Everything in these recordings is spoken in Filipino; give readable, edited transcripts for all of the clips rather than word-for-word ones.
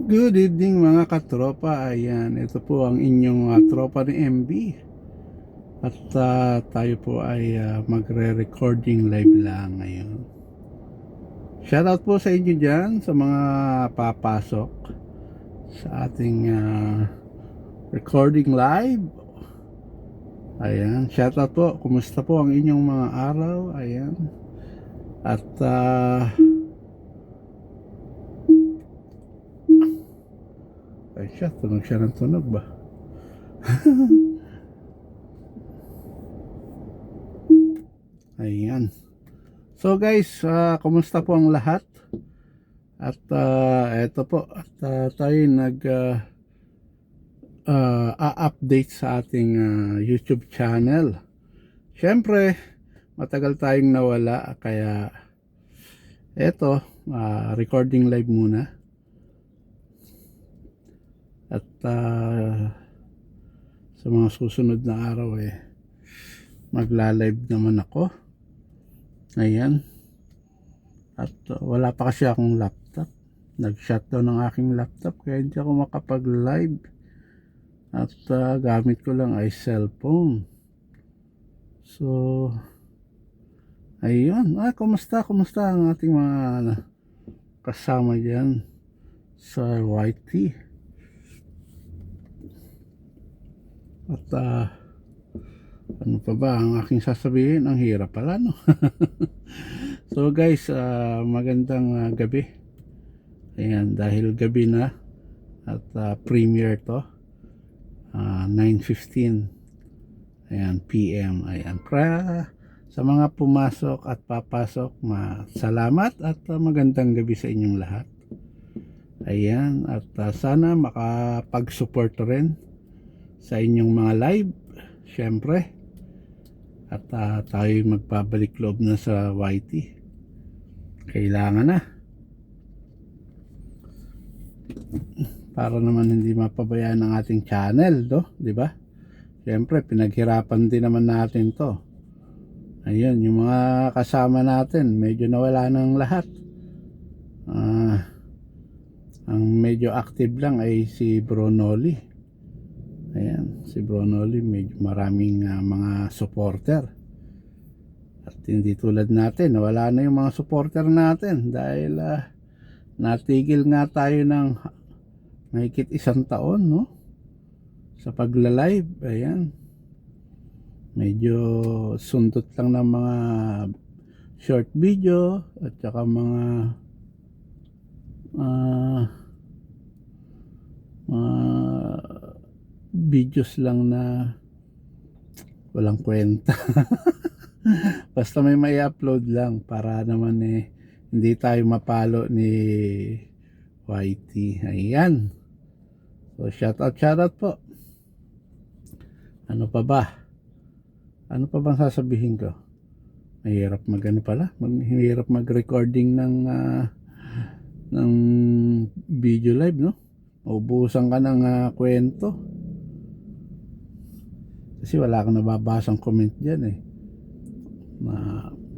Good evening mga katropa. Ayan, ito po ang inyong tropa ni MB. At tayo po ay magre-recording live lang ngayon. Shoutout po sa inyo dyan sa mga papasok sa ating recording live. Ayan, shoutout po. Kumusta po ang inyong mga araw? Ayan. At ay siya, tunog siya ng tunog ba? Ayan. So guys, kumusta po ang lahat? At eto po, at tayo update sa ating YouTube channel. Siyempre, matagal tayong nawala, kaya eto, recording live muna. At sa mga susunod na araw magla-live naman ako. Ayan. At wala pa kasi akong laptop. Nag-shutdown ng aking laptop kaya hindi ako makapag-live. At gamit ko lang ay cellphone. So ayun. Kumusta ang ating mga kasama dyan sa YT? At ano pa ba ang aking sasabihin? Ang hirap pala, no? So guys, magandang gabi. Ayan, dahil gabi na at premiere to, 9:15 ayan, PM. Ayan, sa mga pumasok at papasok, salamat at magandang gabi sa inyong lahat. Ayan, at sana makapag-support rin sa inyong mga live, syempre. At tayo magbabalik loob na sa YT. Kailangan na. Para naman hindi mapabayaan ang ating channel, di ba? Syempre, pinaghirapan din naman natin to. Ayun, yung mga kasama natin, medyo nawala ng lahat. Ang medyo active lang ay si Bro Noli. Ayan, si Bro Noli, medyo maraming mga supporter. At hindi tulad natin, wala na yung mga supporter natin dahil natigil nga tayo ng mahigit 1 taon, no? Sa pagla-live. Ayan. Medyo sundot lang ng mga short video at saka mga videos lang na walang kwenta. Basta may upload lang para naman hindi tayo mapalo ni YT. Ayan. So shoutout po. Ano pa ba? Ano pa bang sasabihin ko? Mahirap mahirap mag-recording ng video live, no? Maubusan ka ng kwento. Kasi wala akong nababasang comment dyan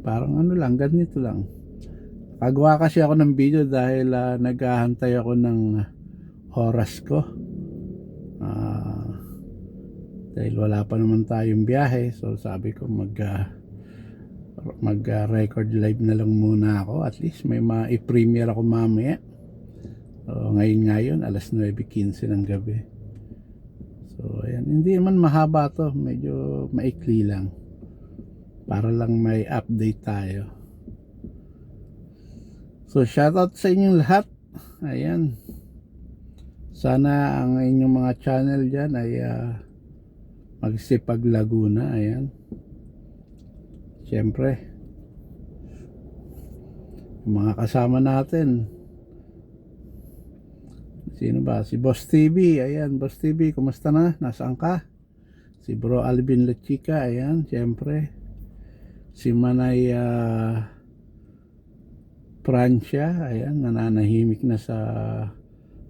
parang ano lang, ganito lang. Pagawa kasi ako ng video dahil naghahantay ako ng oras ko. Dahil wala pa naman tayong biyahe, so sabi ko mag-record live na lang muna ako. At least may ma-premiere ako mamaya. So ngayon alas 9:15 ng gabi. So ayan, hindi naman mahaba to, medyo maikli lang para lang may update tayo. So shoutout sa inyong lahat. Ayan, sana ang inyong mga channel dyan ay magsipaglago na. Ayan, syempre yung mga kasama natin, sino ba? Si Boss TV. Ayan, Boss TV, kumusta na? Nasaan ka? Si Bro Alvin Lechica. Ayan, syempre si Manay Francia. Ayan, nananahimik na sa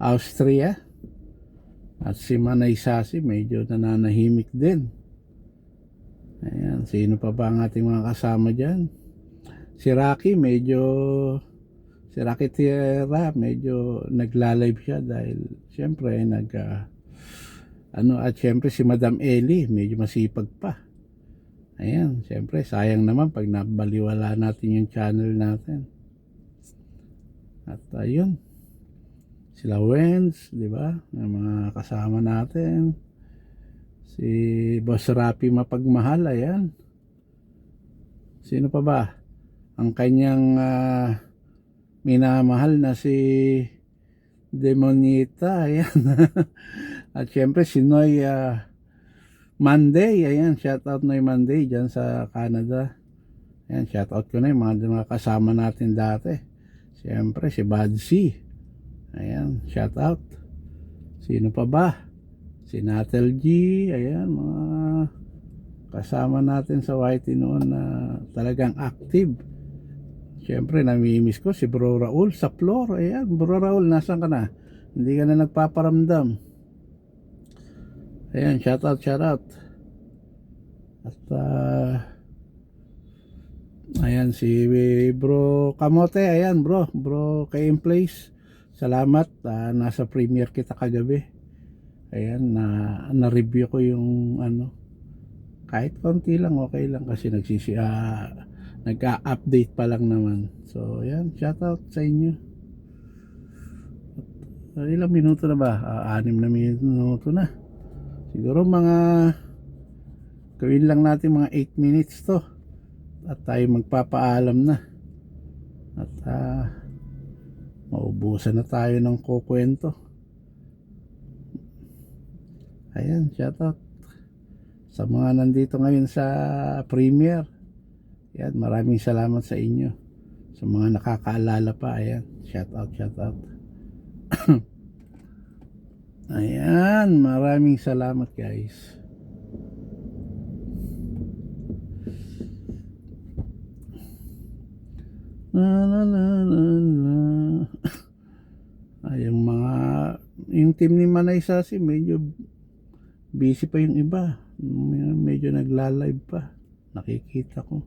Austria. At si Manay Sasi, medyo nananahimik din. Ayan, sino pa ba ang ating mga kasama dyan? Si Rocky, medyo Si Rocky Tierra medyo nagla-live siya dahil syempre at syempre si Madam Ellie medyo masipag pa. Ayan, syempre sayang naman pag nabaliwala natin yung channel natin. At ayun, sila Wenz, di ba? Yung mga kasama natin. Si Boss Rapi Mapagmahal, ayan. Sino pa ba? Ang kanyang minamahal na si Demonita, ayan. At syempre si Noy Monday, ayan, shout out Noy Monday dyan sa Canada. Ayan, shout out ko na yung mga kasama natin dati. Syempre si Badsy, ayan, shout out. Sino pa ba? Si Natal G, ayan, mga kasama natin sa YT noon na talagang active. Syempre namimiss ko si Bro Raul sa floor. Ayan, Bro Raul, nasan ka na? Hindi ka na nagpaparamdam. Ayan, shout out. At ayan si Bro Kamote, ayan bro KM Place. Salamat, nasa premiere kita kagabi. Ayan, na-review ko yung kahit konti lang, okay lang kasi nagka-update pa lang naman. So ayan, shout out sa inyo. Ilang minuto na ba? 6 na minuto na. Siguro gawin lang natin mga 8 minutes to at tayo magpapaalam na. At maubusan na tayo ng kukwento. Ayan, shout out sa mga nandito ngayon sa premiere. Ayan, maraming salamat sa inyo. Sa mga nakakaalala pa, ayan, shout out. Ayan, maraming salamat guys. Ay, yung team ni Manay Sasi medyo busy pa yung iba. Medyo nagla-live pa. Nakikita ko.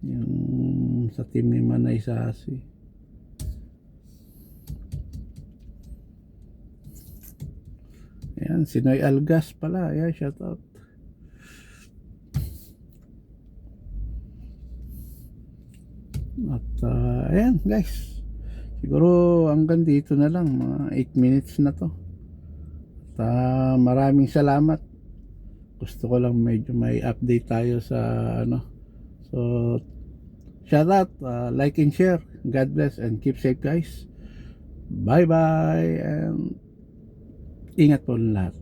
Yung sa team ni Manay Sasi. Ayan, si Noy Algas pala. Ayan, shout out. At ayan guys, siguro hanggang dito na lang, mga 8 minutes na to. At maraming salamat. Gusto ko lang medyo may update tayo sa so shout out, like and share. God bless and keep safe guys. Bye bye and ingat po lahat.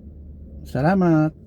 Salamat.